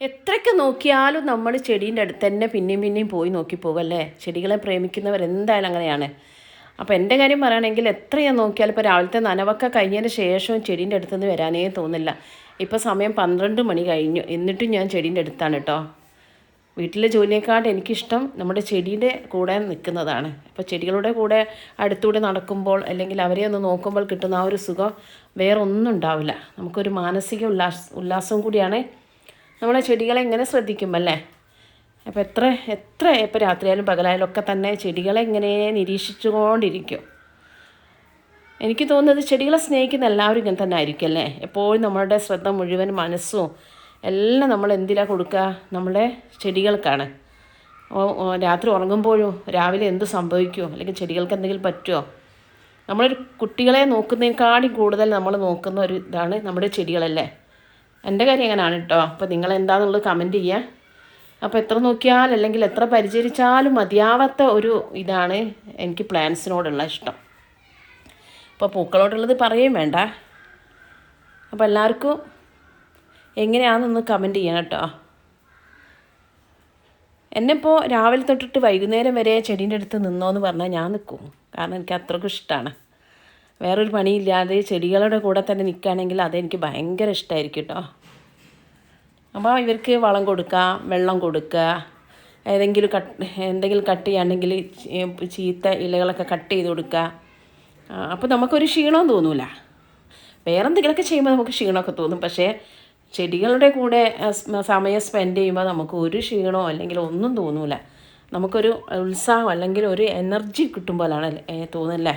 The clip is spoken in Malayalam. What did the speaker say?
എത്രയൊക്കെ നോക്കിയാലും നമ്മൾ ചെടീൻ്റെ അടുത്ത് തന്നെ പിന്നെയും പിന്നെയും പോയി നോക്കി പോകുമല്ലേ. ചെടികളെ പ്രേമിക്കുന്നവർ എന്തായാലും അങ്ങനെയാണ്. അപ്പോൾ എൻ്റെ കാര്യം പറയുകയാണെങ്കിൽ എത്ര ഞാൻ നോക്കിയാലും ഇപ്പോൾ രാവിലത്തെ നനവൊക്കെ കഴിഞ്ഞതിന് ശേഷവും ചെടീൻ്റെ അടുത്തുനിന്ന് വരാനേ തോന്നില്ല. ഇപ്പോൾ സമയം 12 മണി കഴിഞ്ഞു, എന്നിട്ടും ഞാൻ ചെടീൻ്റെ അടുത്താണ് കേട്ടോ. വീട്ടിലെ ജോലിയെക്കാട്ട് എനിക്കിഷ്ടം നമ്മുടെ ചെടിയുടെ കൂടെ നിൽക്കുന്നതാണ്. അപ്പോൾ ചെടികളുടെ കൂടെ അടുത്തൂടെ നടക്കുമ്പോൾ അല്ലെങ്കിൽ അവരെ ഒന്ന് നോക്കുമ്പോൾ കിട്ടുന്ന ആ ഒരു സുഖം വേറെ ഒന്നും ഉണ്ടാവില്ല. നമുക്കൊരു മാനസിക ഉല്ലാസവും കൂടിയാണ് നമ്മളെ ചെടികളെ ഇങ്ങനെ ശ്രദ്ധിക്കുമല്ലേ. അപ്പോൾ എത്ര എത്ര ഇപ്പോൾ രാത്രിയായാലും പകലായാലും ഒക്കെ തന്നെ ചെടികളെ ഇങ്ങനെ നിരീക്ഷിച്ചുകൊണ്ടിരിക്കും. എനിക്ക് തോന്നുന്നത് ചെടികളെ സ്നേഹിക്കുന്ന എല്ലാവരും ഇങ്ങനെ തന്നെ ആയിരിക്കും അല്ലേ. എപ്പോഴും നമ്മളുടെ ശ്രദ്ധ മുഴുവൻ മനസ്സും എല്ലാം നമ്മൾ എന്തിനാണ് കൊടുക്കുക, നമ്മുടെ ചെടികൾക്കാണ്. രാത്രി ഉറങ്ങുമ്പോഴും രാവിലെ എന്ത് സംഭവിക്കുമോ അല്ലെങ്കിൽ ചെടികൾക്ക് എന്തെങ്കിലും പറ്റുമോ, നമ്മളൊരു കുട്ടികളെ നോക്കുന്നതിനേക്കാളും കൂടുതൽ നമ്മൾ നോക്കുന്ന ഒരു ഇതാണ് നമ്മുടെ ചെടികളല്ലേ. എൻ്റെ കാര്യം എങ്ങനെയാണ് കേട്ടോ. അപ്പോൾ നിങ്ങളെന്താണെന്നുള്ളത് കമൻറ്റ് ചെയ്യുക. അപ്പോൾ എത്ര നോക്കിയാൽ അല്ലെങ്കിൽ എത്ര പരിചരിച്ചാലും മതിയാവാത്ത ഒരു ഇതാണ് എനിക്ക് പ്ലാന്റ്സിനോടുള്ള ഇഷ്ടം. അപ്പോൾ പൂക്കളോടുള്ളത് പറയുകയും വേണ്ട. അപ്പോൾ എല്ലാവർക്കും എങ്ങനെയാണെന്നൊന്ന് കമൻറ്റ് ചെയ്യണം കേട്ടോ. എന്നെപ്പോൾ രാവിലെ തൊട്ടിട്ട് വൈകുന്നേരം വരെ ചെടീൻ്റെ അടുത്ത് നിന്നോന്ന് പറഞ്ഞാൽ ഞാൻ നിൽക്കും. കാരണം എനിക്ക് അത്രയ്ക്കും ഇഷ്ടമാണ്. വേറൊരു പണിയില്ലാതെ ചെടികളുടെ കൂടെ തന്നെ നിൽക്കുകയാണെങ്കിൽ അതെനിക്ക് ഭയങ്കര ഇഷ്ടമായിരിക്കും കേട്ടോ. അപ്പോൾ ഇവർക്ക് വളം കൊടുക്കുക, വെള്ളം കൊടുക്കുക, എന്തെങ്കിലും കട്ട് ചെയ്യുകയാണെങ്കിൽ ചീത്ത ഇലകളൊക്കെ കട്ട് ചെയ്ത് കൊടുക്കുക. അപ്പോൾ നമുക്കൊരു ക്ഷീണവും തോന്നില്ല. വേറെ എന്തെങ്കിലുമൊക്കെ ചെയ്യുമ്പോൾ നമുക്ക് ക്ഷീണമൊക്കെ തോന്നും. പക്ഷേ ചെടികളുടെ കൂടെ സമയം സ്പെൻഡ് ചെയ്യുമ്പോൾ നമുക്ക് ഒരു ക്ഷീണമോ അല്ലെങ്കിൽ ഒന്നും തോന്നില്ല. നമുക്കൊരു ഉത്സാഹം അല്ലെങ്കിൽ ഒരു എനർജി കിട്ടുമ്പോഴാണ് തോന്നുന്നല്ലേ.